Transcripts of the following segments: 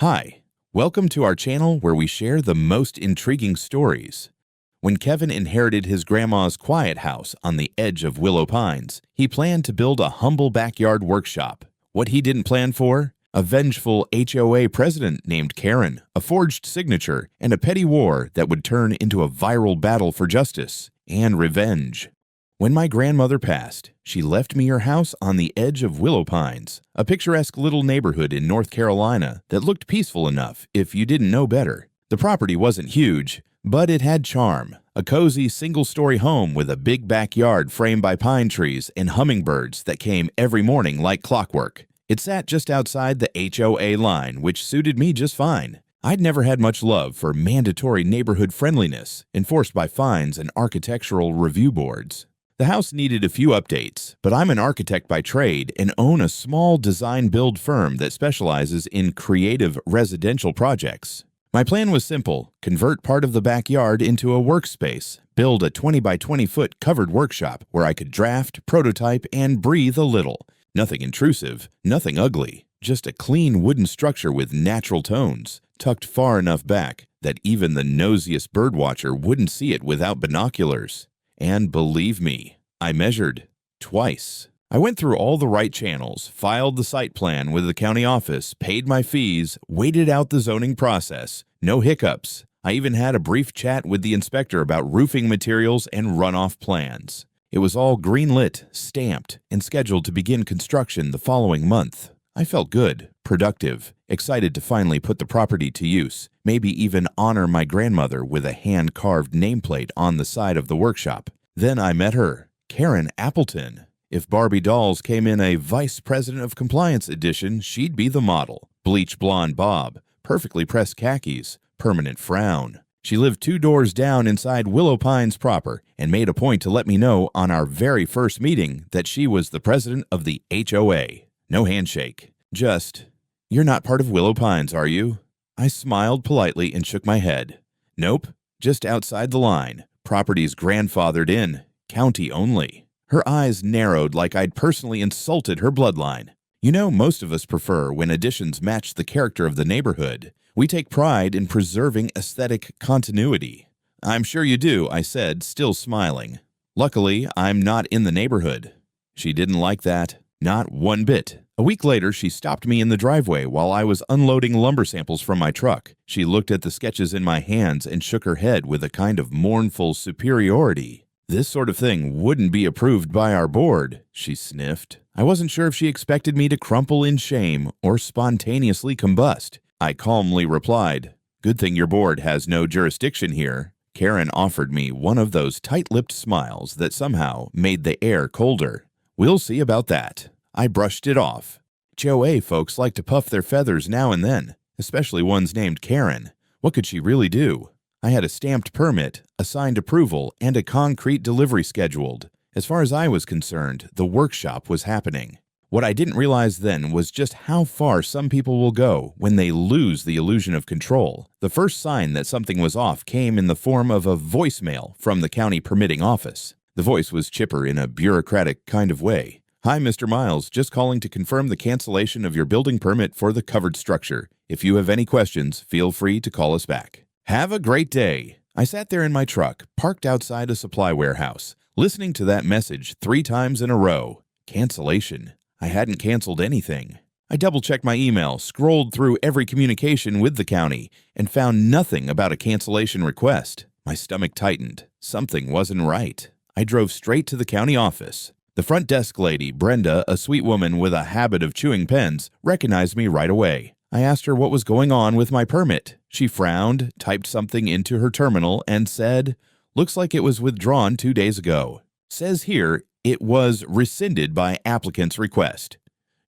Hi, welcome to our channel where we share the most intriguing stories. When Kevin inherited his grandma's quiet house on the edge of Willow Pines, he planned to build a humble backyard workshop. What he didn't plan for? A vengeful HOA president named Karen, a forged signature, and a petty war that would turn into a viral battle for justice and revenge. When my grandmother passed, she left me her house on the edge of Willow Pines, a picturesque little neighborhood in North Carolina that looked peaceful enough if you didn't know better. The property wasn't huge, but it had charm, a cozy single-story home with a big backyard framed by pine trees and hummingbirds that came every morning like clockwork. It sat just outside the HOA line, which suited me just fine. I'd never had much love for mandatory neighborhood friendliness enforced by fines and architectural review boards. The house needed a few updates, but I'm an architect by trade and own a small design-build firm that specializes in creative residential projects. My plan was simple: convert part of the backyard into a workspace, build a 20 by 20 foot covered workshop where I could draft, prototype, and breathe a little. Nothing intrusive, nothing ugly, just a clean wooden structure with natural tones, tucked far enough back that even the nosiest birdwatcher wouldn't see it without binoculars. And believe me, I measured twice. I went through all the right channels, filed the site plan with the county office, paid my fees, waited out the zoning process. No hiccups. I even had a brief chat with the inspector about roofing materials and runoff plans. It was all green-lit, stamped, and scheduled to begin construction the following month. I felt good, productive, excited to finally put the property to use, maybe even honor my grandmother with a hand-carved nameplate on the side of the workshop. Then I met her, Karen Appleton. If Barbie dolls came in a Vice President of Compliance edition, she'd be the model. Bleach blonde bob, perfectly pressed khakis, permanent frown. She lived 2 doors down inside Willow Pines proper and made a point to let me know on our very first meeting that she was the president of the HOA. No handshake. Just, "You're not part of Willow Pines, are you?" I smiled politely and shook my head. "Nope, just outside the line. Property's grandfathered in. County only." Her eyes narrowed like I'd personally insulted her bloodline. You know, most of us prefer when additions match the character of the neighborhood. We take pride in preserving aesthetic continuity. "I'm sure you do," I said, still smiling. "Luckily, I'm not in the neighborhood." She didn't like that. Not one bit. A week later, she stopped me in the driveway while I was unloading lumber samples from my truck. She looked at the sketches in my hands and shook her head with a kind of mournful superiority. "This sort of thing wouldn't be approved by our board," she sniffed. I wasn't sure if she expected me to crumple in shame or spontaneously combust. I calmly replied, "Good thing your board has no jurisdiction here." Karen offered me one of those tight-lipped smiles that somehow made the air colder. "We'll see about that." I brushed it off. HOA folks like to puff their feathers now and then, especially ones named Karen. What could she really do? I had a stamped permit, a signed approval, and a concrete delivery scheduled. As far as I was concerned, the workshop was happening. What I didn't realize then was just how far some people will go when they lose the illusion of control. The first sign that something was off came in the form of a voicemail from the county permitting office. The voice was chipper in a bureaucratic kind of way. "Hi, Mr. Miles, just calling to confirm the cancellation of your building permit for the covered structure. If you have any questions, feel free to call us back. Have a great day." I sat there in my truck, parked outside a supply warehouse, listening to that message 3 times in a row. Cancellation. I hadn't canceled anything. I double-checked my email, scrolled through every communication with the county, and found nothing about a cancellation request. My stomach tightened. Something wasn't right. I drove straight to the county office. The front desk lady, Brenda, a sweet woman with a habit of chewing pens, recognized me right away. I asked her what was going on with my permit. She frowned, typed something into her terminal, and said, "Looks like it was withdrawn 2 days ago. Says here it was rescinded by applicant's request."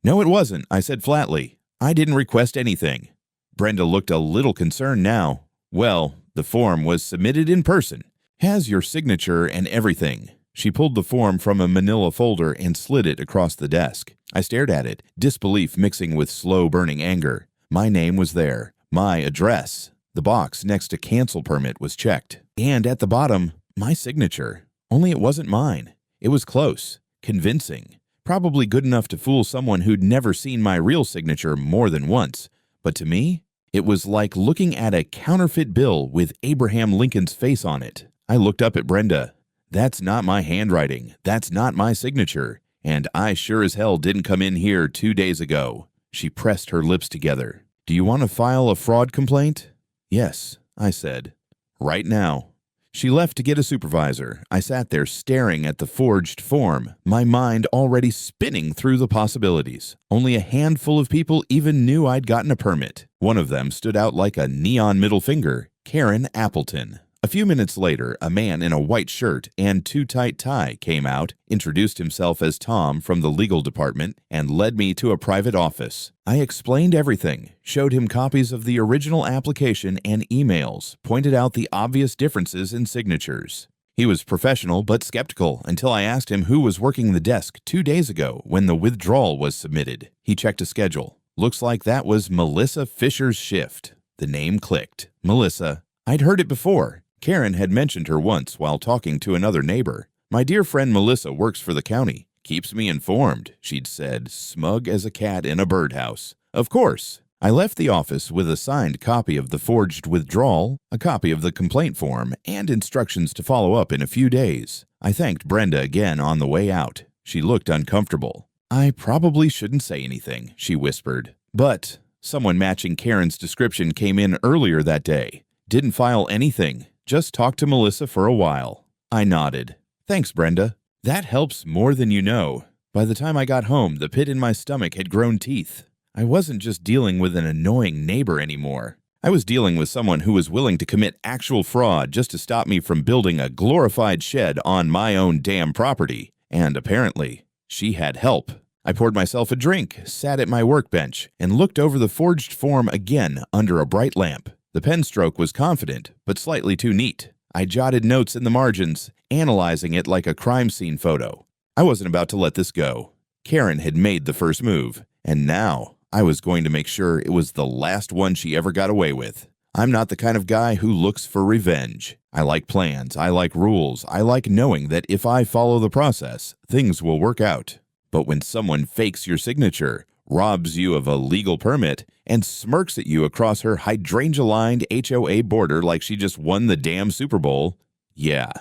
"No, it wasn't," I said flatly. "I didn't request anything." Brenda looked a little concerned now. "Well, the form was submitted in person. Has your signature and everything." She pulled the form from a manila folder and slid it across the desk. I stared at it, disbelief mixing with slow-burning anger. My name was there. My address. The box next to cancel permit was checked. And at the bottom, my signature. Only it wasn't mine. It was close, convincing, probably good enough to fool someone who'd never seen my real signature more than once. But to me, It was like looking at a counterfeit bill with Abraham Lincoln's face on it. I looked up at Brenda. That's not my handwriting. That's not my signature. And I sure as hell didn't come in here 2 days ago. She pressed her lips together. Do you want to file a fraud complaint? Yes, I said. Right now. She left to get a supervisor. I sat there staring at the forged form, my mind already spinning through the possibilities. Only a handful of people even knew I'd gotten a permit. One of them stood out like a neon middle finger, Karen Appleton. A few minutes later, a man in a white shirt and too-tight tie came out, introduced himself as Tom from the legal department, and led me to a private office. I explained everything, showed him copies of the original application and emails, pointed out the obvious differences in signatures. He was professional but skeptical until I asked him who was working the desk 2 days ago when the withdrawal was submitted. He checked a schedule. Looks like that was Melissa Fisher's shift. The name clicked. Melissa. I'd heard it before. Karen had mentioned her once while talking to another neighbor. My dear friend Melissa works for the county. Keeps me informed, she'd said, smug as a cat in a birdhouse. Of course. I left the office with a signed copy of the forged withdrawal, a copy of the complaint form, and instructions to follow up in a few days. I thanked Brenda again on the way out. She looked uncomfortable. I probably shouldn't say anything, she whispered. But someone matching Karen's description came in earlier that day. Didn't file anything. Just talked to Melissa for a while. I nodded. Thanks, Brenda. That helps more than you know. By the time I got home, the pit in my stomach had grown teeth. I wasn't just dealing with an annoying neighbor anymore. I was dealing with someone who was willing to commit actual fraud just to stop me from building a glorified shed on my own damn property. And apparently, she had help. I poured myself a drink, sat at my workbench, and looked over the forged form again under a bright lamp. The pen stroke was confident, but slightly too neat. I jotted notes in the margins, analyzing it like a crime scene photo. I wasn't about to let this go. Karen had made the first move, and now I was going to make sure it was the last one she ever got away with. I'm not the kind of guy who looks for revenge. I like plans, I like rules, I like knowing that if I follow the process, things will work out. But when someone fakes your signature, robs you of a legal permit, and smirks at you across her hydrangea-lined HOA border like she just won the damn Super Bowl, yeah,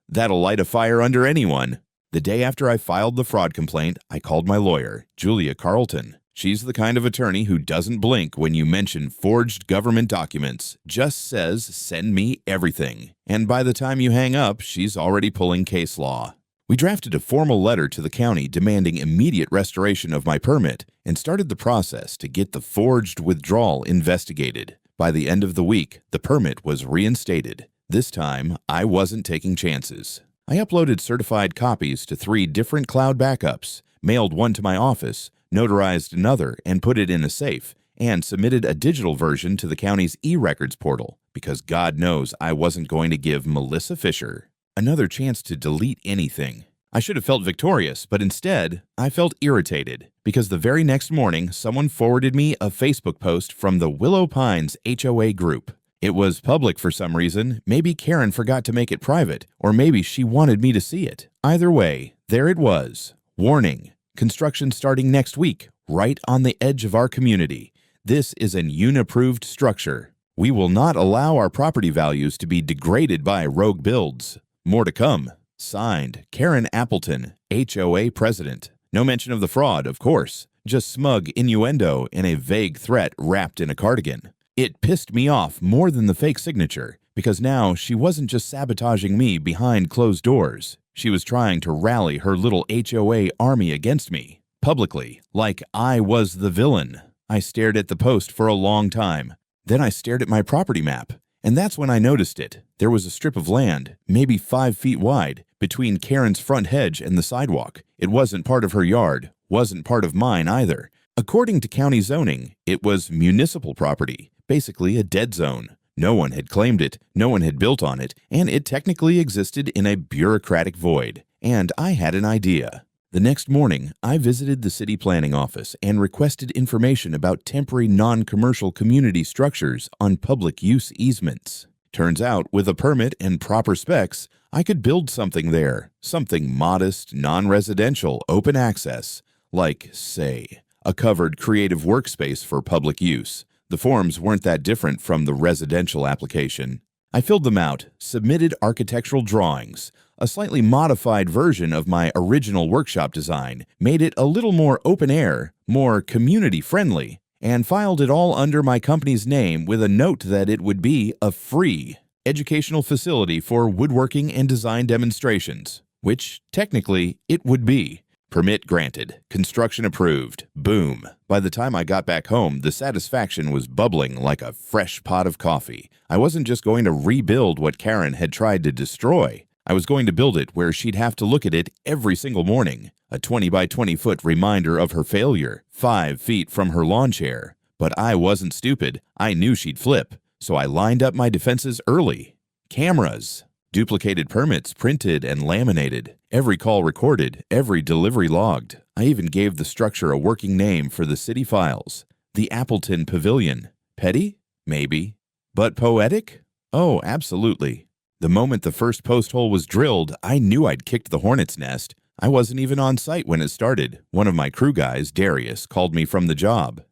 that'll light a fire under anyone. The day after I filed the fraud complaint, I called my lawyer, Julia Carlton. She's the kind of attorney who doesn't blink when you mention forged government documents, just says, send me everything. And by the time you hang up, she's already pulling case law. We drafted a formal letter to the county demanding immediate restoration of my permit and started the process to get the forged withdrawal investigated. By the end of the week, the permit was reinstated. This time, I wasn't taking chances. I uploaded certified copies to 3 different cloud backups, mailed one to my office, notarized another and put it in a safe, and submitted a digital version to the county's e-records portal because God knows I wasn't going to give Melissa Fisher another chance to delete anything. I should have felt victorious, but instead, I felt irritated because the very next morning, someone forwarded me a Facebook post from the Willow Pines HOA group. It was public for some reason. Maybe Karen forgot to make it private, or maybe she wanted me to see it. Either way, there it was. Warning: construction starting next week, right on the edge of our community. This is an UN-approved structure. We will not allow our property values to be degraded by rogue builds. More to come. Signed, Karen Appleton, HOA President. No mention of the fraud, of course. Just smug innuendo and a vague threat wrapped in a cardigan. It pissed me off more than the fake signature, because now she wasn't just sabotaging me behind closed doors. She was trying to rally her little HOA army against me, publicly, like I was the villain. I stared at the post for a long time. Then I stared at my property map. And that's when I noticed it. There was a strip of land, maybe 5 feet wide, between Karen's front hedge and the sidewalk. It wasn't part of her yard, wasn't part of mine either. According to county zoning, it was municipal property, basically a dead zone. No one had claimed it, no one had built on it, and it technically existed in a bureaucratic void. And I had an idea. The next morning, I visited the city planning office and requested information about temporary non-commercial community structures on public use easements. Turns out, with a permit and proper specs, I could build something there, something modest, non-residential, open access, like, say, a covered creative workspace for public use. The forms weren't that different from the residential application. I filled them out, submitted architectural drawings, a slightly modified version of my original workshop design, made it a little more open air, more community-friendly, and filed it all under my company's name with a note that it would be a free educational facility for woodworking and design demonstrations, which, technically, it would be. Permit granted. Construction approved. Boom. By the time I got back home, the satisfaction was bubbling like a fresh pot of coffee. I wasn't just going to rebuild what Karen had tried to destroy. I was going to build it where she'd have to look at it every single morning. A 20 by 20 foot reminder of her failure, 5 feet from her lawn chair. But I wasn't stupid. I knew she'd flip. So I lined up my defenses early. Cameras. Duplicated permits printed and laminated. Every call recorded, every delivery logged. I even gave the structure a working name for the city files. The Appleton Pavilion. Petty? Maybe. But poetic? Oh, absolutely. The moment the first post hole was drilled, I knew I'd kicked the hornet's nest. I wasn't even on site when it started. One of my crew guys, Darius, called me from the job.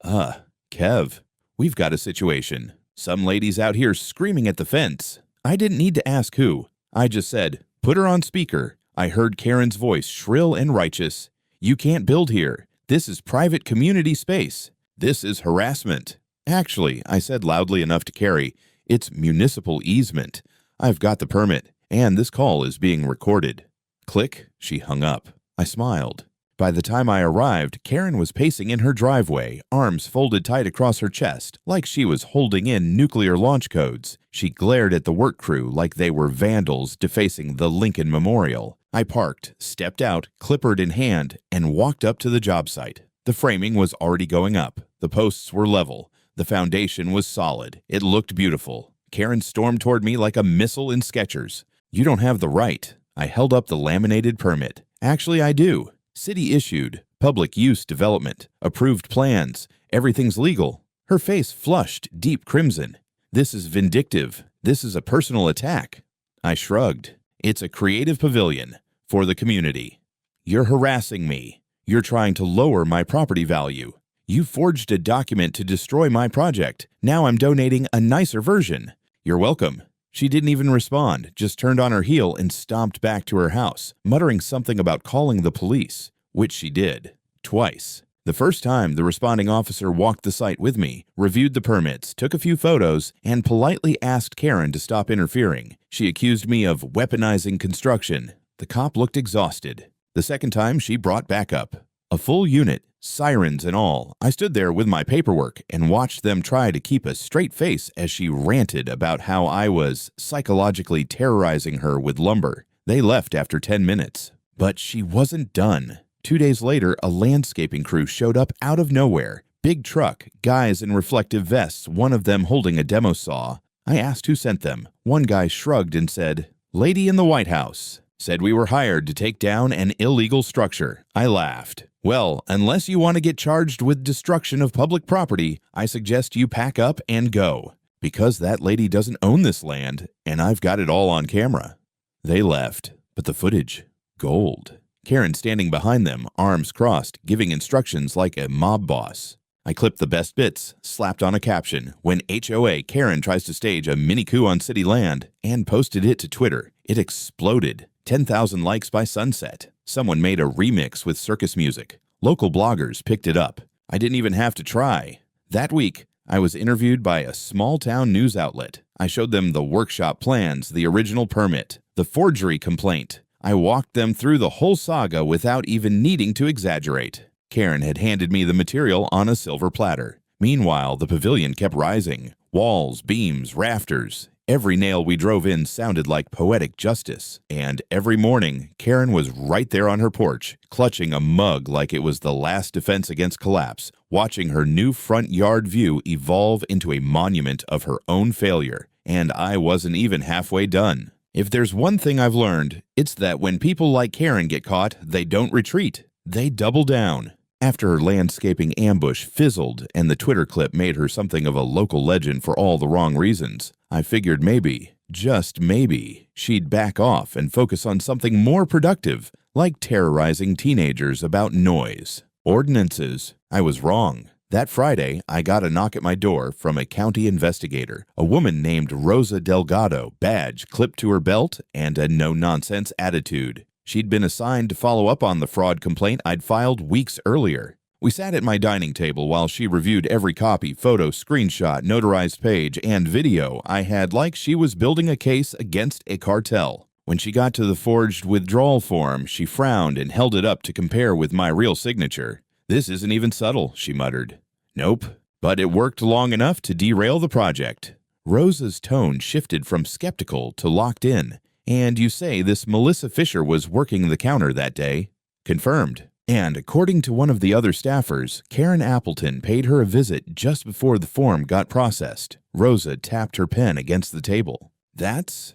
Kev, we've got a situation. Some lady's out here screaming at the fence. I didn't need to ask who. I just said, put her on speaker. I heard Karen's voice shrill and righteous. You can't build here. This is private community space. This is harassment. Actually, I said loudly enough to Carrie, it's municipal easement. I've got the permit, and this call is being recorded. Click, she hung up. I smiled. By the time I arrived, Karen was pacing in her driveway, arms folded tight across her chest, like she was holding in nuclear launch codes. She glared at the work crew like they were vandals defacing the Lincoln Memorial. I parked, stepped out, clipboard in hand, and walked up to the job site. The framing was already going up. The posts were level. The foundation was solid. It looked beautiful. Karen stormed toward me like a missile in Skechers. You don't have the right. I held up the laminated permit. Actually, I do. City issued, public use development, approved plans, everything's legal. Her face flushed deep crimson. This is vindictive. This is a personal attack. I shrugged. It's a creative pavilion for the community. You're harassing me. You're trying to lower my property value. You forged a document to destroy my project. Now I'm donating a nicer version. You're welcome. She didn't even respond, just turned on her heel and stomped back to her house, muttering something about calling the police, which she did, twice. The first time, the responding officer walked the site with me, reviewed the permits, took a few photos, and politely asked Karen to stop interfering. She accused me of weaponizing construction. The cop looked exhausted. The second time, she brought backup. A full unit, sirens and all. I stood there with my paperwork and watched them try to keep a straight face as she ranted about how I was psychologically terrorizing her with lumber. They left after 10 minutes. But she wasn't done. 2 days later, a landscaping crew showed up out of nowhere. Big truck, guys in reflective vests, one of them holding a demo saw. I asked who sent them. One guy shrugged and said, "Lady in the White House. Said we were hired to take down an illegal structure." I laughed. Well, unless you want to get charged with destruction of public property, I suggest you pack up and go. Because that lady doesn't own this land, and I've got it all on camera. They left, but the footage, gold. Karen standing behind them, arms crossed, giving instructions like a mob boss. I clipped the best bits, slapped on a caption, "When HOA Karen tries to stage a mini coup on city land," and posted it to Twitter. It exploded. 10,000 likes by sunset. Someone made a remix with circus music. Local bloggers picked it up. I didn't even have to try. That week, I was interviewed by a small-town news outlet. I showed them the workshop plans, the original permit, the forgery complaint. I walked them through the whole saga without even needing to exaggerate. Karen had handed me the material on a silver platter. Meanwhile, the pavilion kept rising. Walls, beams, rafters. Every nail we drove in sounded like poetic justice. And every morning, Karen was right there on her porch, clutching a mug like it was the last defense against collapse, watching her new front yard view evolve into a monument of her own failure. And I wasn't even halfway done. If there's one thing I've learned, it's that when people like Karen get caught, they don't retreat. They double down. After her landscaping ambush fizzled and the Twitter clip made her something of a local legend for all the wrong reasons, I figured maybe, just maybe, she'd back off and focus on something more productive, like terrorizing teenagers about noise. Ordinances. I was wrong. That Friday, I got a knock at my door from a county investigator, a woman named Rosa Delgado, badge clipped to her belt, and a no-nonsense attitude. She'd been assigned to follow up on the fraud complaint I'd filed weeks earlier. We sat at my dining table while she reviewed every copy, photo, screenshot, notarized page, and video I had like she was building a case against a cartel. When she got to the forged withdrawal form, she frowned and held it up to compare with my real signature. "This isn't even subtle," she muttered. "Nope, but it worked long enough to derail the project." Rosa's tone shifted from skeptical to locked in. "And you say this Melissa Fisher was working the counter that day?" "Confirmed. And according to one of the other staffers, Karen Appleton paid her a visit just before the form got processed." Rosa tapped her pen against the table. "That's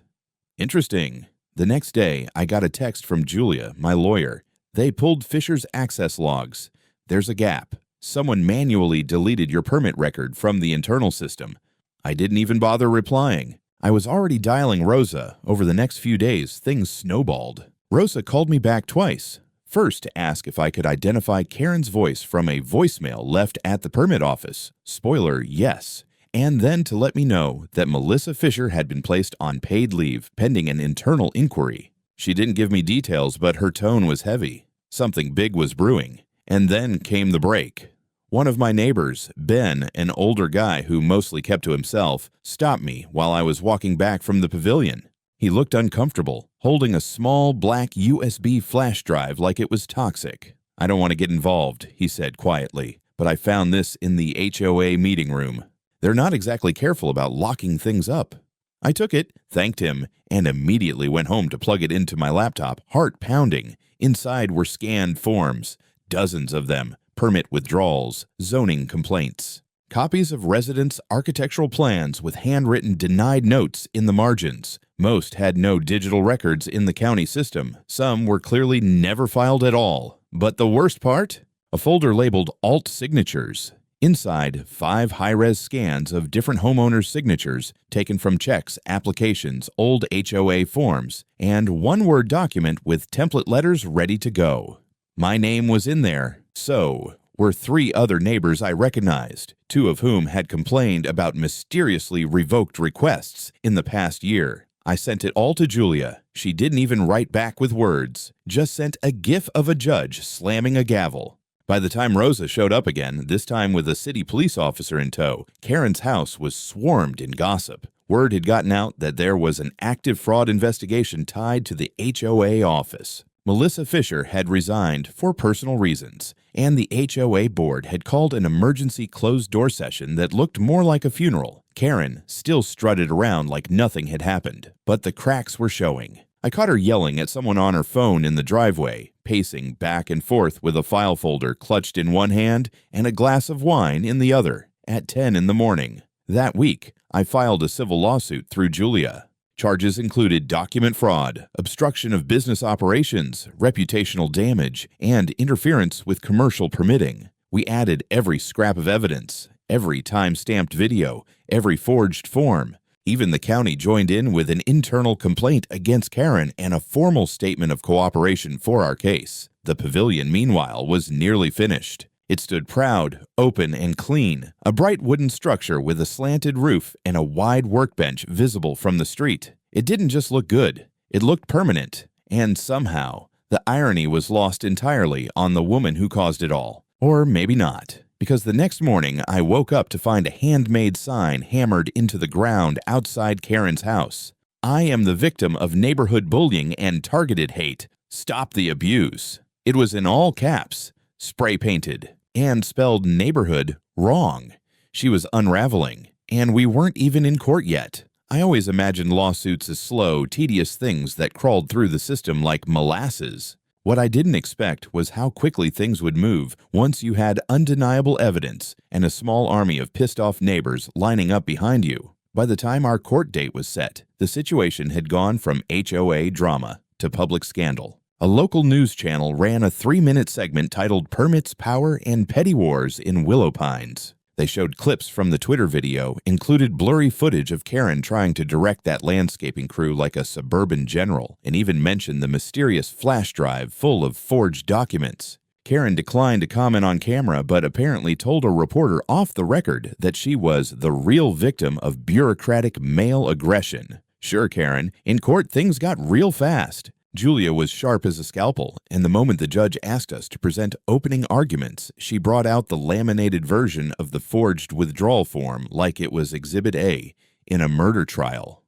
interesting." The next day, I got a text from Julia, my lawyer. They pulled Fisher's access logs. "There's a gap. Someone manually deleted your permit record from the internal system." I didn't even bother replying. I was already dialing Rosa. Over the next few days, things snowballed. Rosa called me back twice. First to ask if I could identify Karen's voice from a voicemail left at the permit office. Spoiler, yes. And then to let me know that Melissa Fisher had been placed on paid leave pending an internal inquiry. She didn't give me details, but her tone was heavy. Something big was brewing. And then came the break. One of my neighbors, Ben, an older guy who mostly kept to himself, stopped me while I was walking back from the pavilion. He looked uncomfortable, holding a small black USB flash drive like it was toxic. "I don't want to get involved," he said quietly, "but I found this in the HOA meeting room. They're not exactly careful about locking things up." I took it, thanked him, and immediately went home to plug it into my laptop, heart pounding. Inside were scanned forms. Dozens of them, permit withdrawals, zoning complaints, copies of residents' architectural plans with handwritten denied notes in the margins. Most had no digital records in the county system. Some were clearly never filed at all. But the worst part? A folder labeled Alt Signatures. Inside, 5 high-res scans of different homeowners' signatures taken from checks, applications, old HOA forms, and one Word document with template letters ready to go. My name was in there, so were 3 other neighbors I recognized, 2 of whom had complained about mysteriously revoked requests in the past year. I sent it all to Julia. She didn't even write back with words, just sent a gif of a judge slamming a gavel. By the time Rosa showed up again, this time with a city police officer in tow, Karen's house was swarmed in gossip. Word had gotten out that there was an active fraud investigation tied to the HOA office. Melissa Fisher had resigned for personal reasons, and the HOA board had called an emergency closed-door session that looked more like a funeral. Karen still strutted around like nothing had happened, but the cracks were showing. I caught her yelling at someone on her phone in the driveway, pacing back and forth with a file folder clutched in one hand and a glass of wine in the other, at 10 in the morning. That week, I filed a civil lawsuit through Julia. Charges included document fraud, obstruction of business operations, reputational damage, and interference with commercial permitting. We added every scrap of evidence, every time-stamped video, every forged form. Even the county joined in with an internal complaint against Karen and a formal statement of cooperation for our case. The pavilion, meanwhile, was nearly finished. It stood proud, open, and clean, a bright wooden structure with a slanted roof and a wide workbench visible from the street. It didn't just look good, it looked permanent. And somehow, the irony was lost entirely on the woman who caused it all. Or maybe not, because the next morning I woke up to find a handmade sign hammered into the ground outside Karen's house. "I am the victim of neighborhood bullying and targeted hate. Stop the abuse." It was in all caps, spray-painted, and spelled neighborhood wrong. She was unraveling, and we weren't even in court yet. I always imagined lawsuits as slow, tedious things that crawled through the system like molasses. What I didn't expect was how quickly things would move once you had undeniable evidence and a small army of pissed-off neighbors lining up behind you. By the time our court date was set, the situation had gone from HOA drama to public scandal. A local news channel ran a 3-minute segment titled "Permits, Power, and Petty Wars in Willow Pines." They showed clips from the Twitter video, included blurry footage of Karen trying to direct that landscaping crew like a suburban general, and even mentioned the mysterious flash drive full of forged documents. Karen declined to comment on camera but apparently told a reporter off the record that she was the real victim of bureaucratic male aggression. Sure, Karen, in court things got real fast. Julia was sharp as a scalpel, and the moment the judge asked us to present opening arguments, she brought out the laminated version of the forged withdrawal form like it was Exhibit A in a murder trial.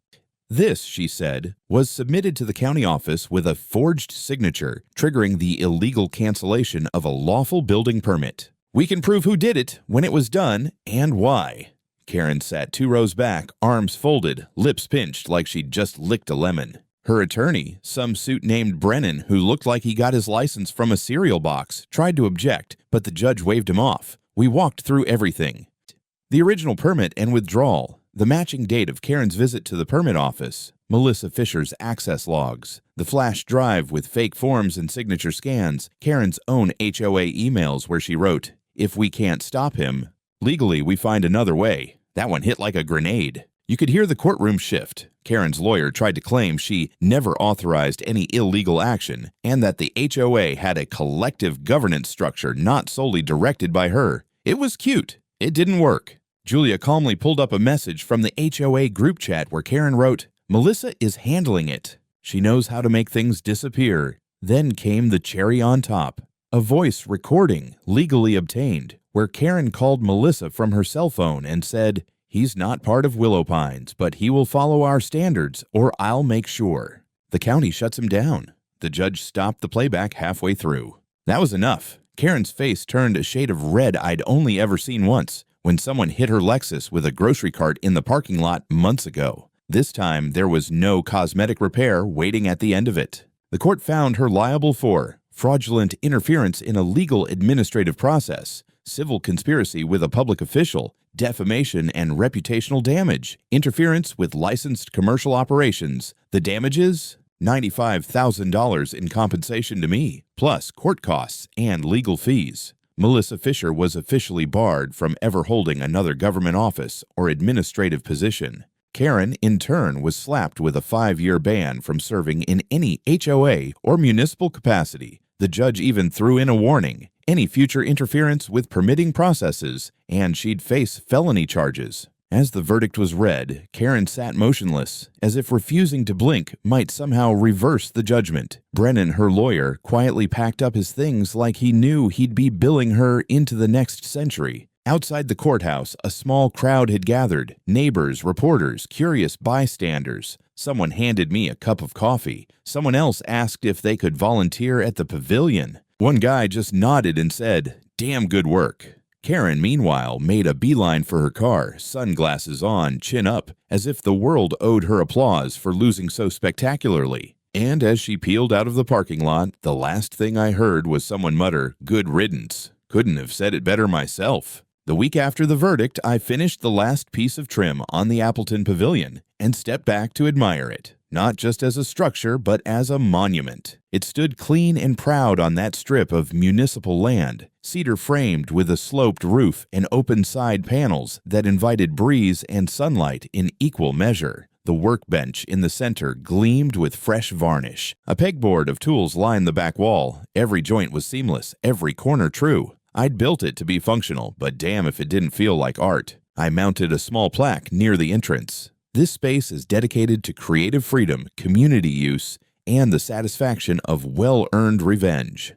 This, she said, was submitted to the county office with a forged signature, triggering the illegal cancellation of a lawful building permit. We can prove who did it, when it was done, and why. Karen sat 2 rows back, arms folded, lips pinched like she'd just licked a lemon. Her attorney, some suit named Brennan, who looked like he got his license from a cereal box, tried to object, but the judge waved him off. We walked through everything. The original permit and withdrawal, the matching date of Karen's visit to the permit office, Melissa Fisher's access logs, the flash drive with fake forms and signature scans, Karen's own HOA emails where she wrote, "If we can't stop him, legally we find another way." That one hit like a grenade. You could hear the courtroom shift. Karen's lawyer tried to claim she never authorized any illegal action and that the HOA had a collective governance structure not solely directed by her. It was cute. It didn't work. Julia calmly pulled up a message from the HOA group chat where Karen wrote, "Melissa is handling it. She knows how to make things disappear." Then came the cherry on top. A voice recording, legally obtained, where Karen called Melissa from her cell phone and said, "He's not part of Willow Pines, but he will follow our standards, or I'll make sure." The county shuts him down. The judge stopped the playback halfway through. That was enough. Karen's face turned a shade of red I'd only ever seen once, when someone hit her Lexus with a grocery cart in the parking lot months ago. This time, there was no cosmetic repair waiting at the end of it. The court found her liable for fraudulent interference in a legal administrative process, civil conspiracy with a public official, defamation and reputational damage, interference with licensed commercial operations. The damages? $95,000 in compensation to me, plus court costs and legal fees. Melissa Fisher was officially barred from ever holding another government office or administrative position. Karen, in turn, was slapped with a 5-year ban from serving in any HOA or municipal capacity. The judge even threw in a warning: any future interference with permitting processes, and she'd face felony charges. As the verdict was read, Karen sat motionless, as if refusing to blink might somehow reverse the judgment. Brennan, her lawyer, quietly packed up his things like he knew he'd be billing her into the next century. Outside the courthouse, a small crowd had gathered: neighbors, reporters, curious bystanders. Someone handed me a cup of coffee. Someone else asked if they could volunteer at the pavilion. One guy just nodded and said, "Damn good work." Karen, meanwhile, made a beeline for her car, sunglasses on, chin up, as if the world owed her applause for losing so spectacularly. And as she peeled out of the parking lot, the last thing I heard was someone mutter, "Good riddance." Couldn't have said it better myself. The week after the verdict, I finished the last piece of trim on the Appleton Pavilion and stepped back to admire it, not just as a structure, but as a monument. It stood clean and proud on that strip of municipal land, cedar-framed with a sloped roof and open side panels that invited breeze and sunlight in equal measure. The workbench in the center gleamed with fresh varnish. A pegboard of tools lined the back wall. Every joint was seamless, every corner true. I'd built it to be functional, but damn if it didn't feel like art. I mounted a small plaque near the entrance. This space is dedicated to creative freedom, community use, and the satisfaction of well-earned revenge.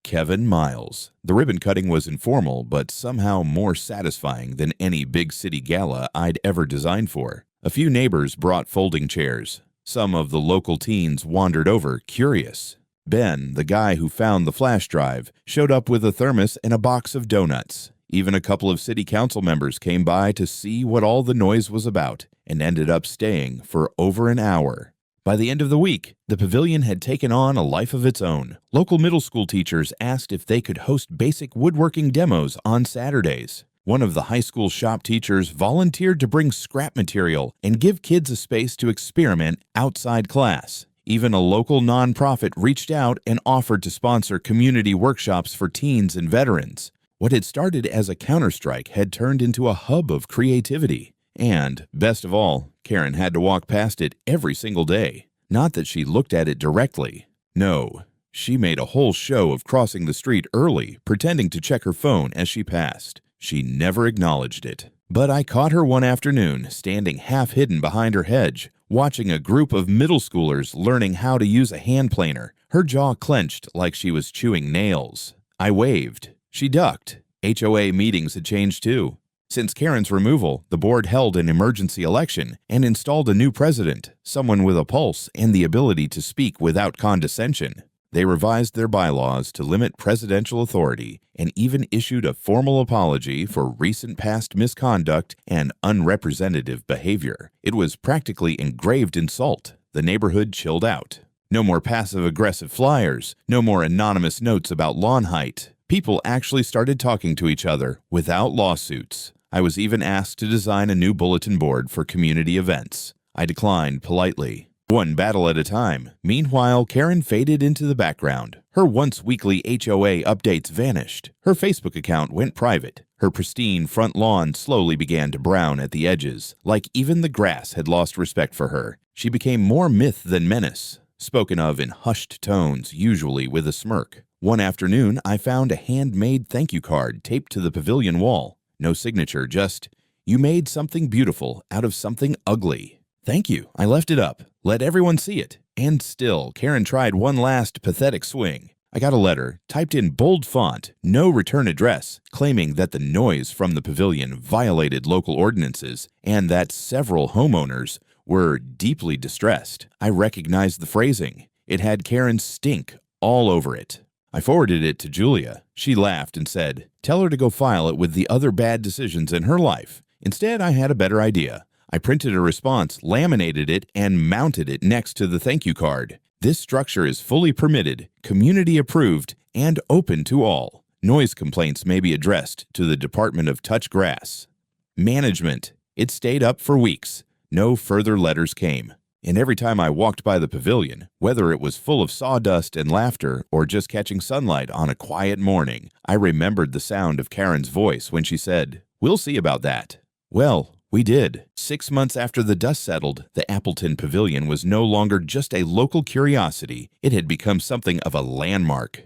Kevin Miles. The ribbon cutting was informal, but somehow more satisfying than any big city gala I'd ever designed for. A few neighbors brought folding chairs. Some of the local teens wandered over, curious. Ben, the guy who found the flash drive, showed up with a thermos and a box of donuts. Even a couple of city council members came by to see what all the noise was about and ended up staying for over an hour. By the end of the week, the pavilion had taken on a life of its own. Local middle school teachers asked if they could host basic woodworking demos on Saturdays. One of the high school shop teachers volunteered to bring scrap material and give kids a space to experiment outside class. Even a local nonprofit reached out and offered to sponsor community workshops for teens and veterans. What had started as a counterstrike had turned into a hub of creativity. And, best of all, Karen had to walk past it every single day. Not that she looked at it directly. No, She made a whole show of crossing the street early, pretending to check her phone as she passed. She never acknowledged it. But I caught her one afternoon, standing half hidden behind her hedge, watching a group of middle schoolers learning how to use a hand planer. Her jaw clenched like she was chewing nails. I waved. She ducked. HOA meetings had changed too. Since Karen's removal, the board held an emergency election and installed a new president, someone with a pulse and the ability to speak without condescension. They revised their bylaws to limit presidential authority and even issued a formal apology for recent past misconduct and unrepresentative behavior. It was practically engraved in salt. The neighborhood chilled out. No more passive-aggressive flyers, no more anonymous notes about lawn height. People actually started talking to each other without lawsuits. I was even asked to design a new bulletin board for community events. I declined politely. One battle at a time. Meanwhile, Karen faded into the background. Her once weekly HOA updates vanished. Her Facebook account went private. Her pristine front lawn slowly began to brown at the edges, like even the grass had lost respect for her. She became more myth than menace, spoken of in hushed tones, usually with a smirk. One afternoon, I found a handmade thank you card taped to the pavilion wall. No signature, just, "You made something beautiful out of something ugly." Thank you. I left it up. Let everyone see it. And still, Karen tried one last pathetic swing. I got a letter, typed in bold font, no return address, claiming that the noise from the pavilion violated local ordinances and that several homeowners were deeply distressed. I recognized the phrasing. It had Karen's stink all over it. I forwarded it to Julia. She laughed and said, "Tell her to go file it with the other bad decisions in her life." Instead, I had a better idea. I printed a response, laminated it, and mounted it next to the thank you card. This structure is fully permitted, community approved, and open to all. Noise complaints may be addressed to the Department of Touch Grass. Management. It stayed up for weeks. No further letters came. And every time I walked by the pavilion, whether it was full of sawdust and laughter or just catching sunlight on a quiet morning, I remembered the sound of Karen's voice when she said, "We'll see about that." Well, we did. 6 months after the dust settled, the Appleton Pavilion was no longer just a local curiosity. It had become something of a landmark.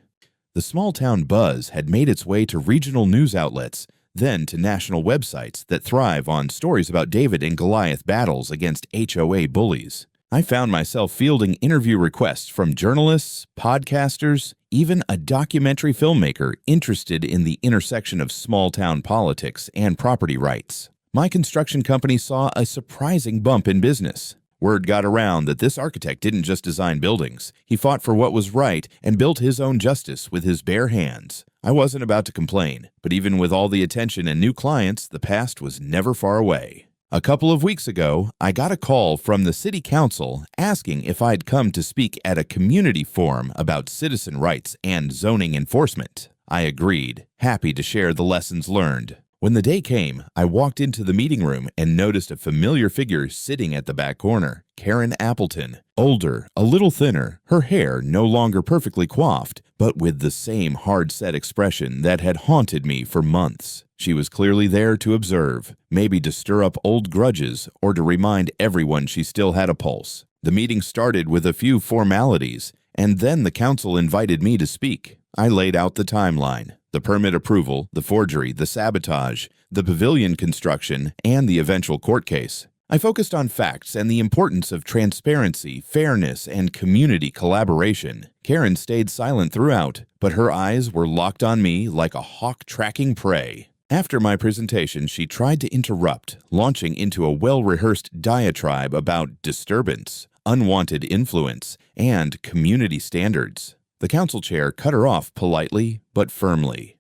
The small-town buzz had made its way to regional news outlets, then to national websites that thrive on stories about David and Goliath battles against HOA bullies. I found myself fielding interview requests from journalists, podcasters, even a documentary filmmaker interested in the intersection of small-town politics and property rights. My construction company saw a surprising bump in business. Word got around that this architect didn't just design buildings. He fought for what was right and built his own justice with his bare hands. I wasn't about to complain, but even with all the attention and new clients, the past was never far away. A couple of weeks ago, I got a call from the city council asking if I'd come to speak at a community forum about citizen rights and zoning enforcement. I agreed, happy to share the lessons learned. When the day came, I walked into the meeting room and noticed a familiar figure sitting at the back corner, Karen Appleton. Older, a little thinner, her hair no longer perfectly coiffed, but with the same hard-set expression that had haunted me for months. She was clearly there to observe, maybe to stir up old grudges or to remind everyone she still had a pulse. The meeting started with a few formalities, and then the council invited me to speak. I laid out the timeline. The permit approval, the forgery, the sabotage, the pavilion construction, and the eventual court case. I focused on facts and the importance of transparency, fairness, and community collaboration. Karen stayed silent throughout, but her eyes were locked on me like a hawk tracking prey. After my presentation, she tried to interrupt, launching into a well-rehearsed diatribe about disturbance, unwanted influence, and community standards. The council chair cut her off politely but firmly.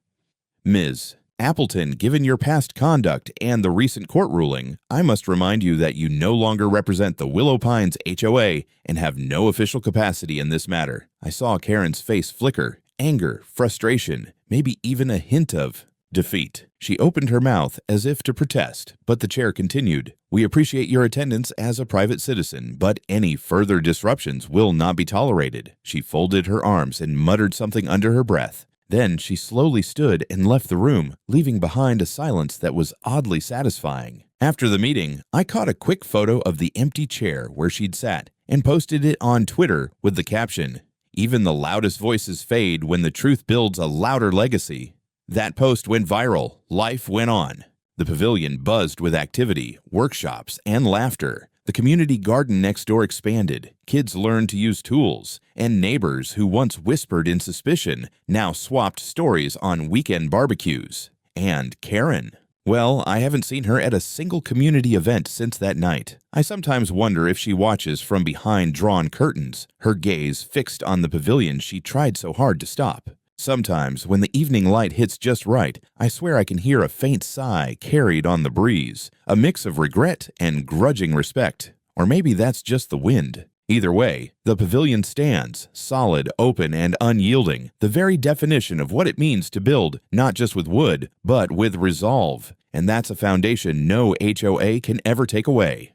"Ms. Appleton, given your past conduct and the recent court ruling, I must remind you that you no longer represent the Willow Pines HOA and have no official capacity in this matter." I saw Karen's face flicker, anger, frustration, maybe even a hint of defeat. She opened her mouth as if to protest, but the chair continued. "We appreciate your attendance as a private citizen, but any further disruptions will not be tolerated." She folded her arms and muttered something under her breath. Then she slowly stood and left the room, leaving behind a silence that was oddly satisfying. After the meeting, I caught a quick photo of the empty chair where she'd sat and posted it on Twitter with the caption, Even the loudest voices fade when the truth builds a louder legacy. That post went viral. Life went on. The pavilion buzzed with activity, workshops, and laughter. The community garden next door expanded. Kids learned to use tools, and neighbors who once whispered in suspicion now swapped stories on weekend barbecues. And Karen. Well, I haven't seen her at a single community event since that night. I sometimes wonder if she watches from behind drawn curtains, her gaze fixed on the pavilion she tried so hard to stop. Sometimes, when the evening light hits just right, I swear I can hear a faint sigh carried on the breeze, a mix of regret and grudging respect. Or maybe that's just the wind. Either way, the pavilion stands, solid, open, and unyielding, the very definition of what it means to build, not just with wood, but with resolve. And that's a foundation no HOA can ever take away.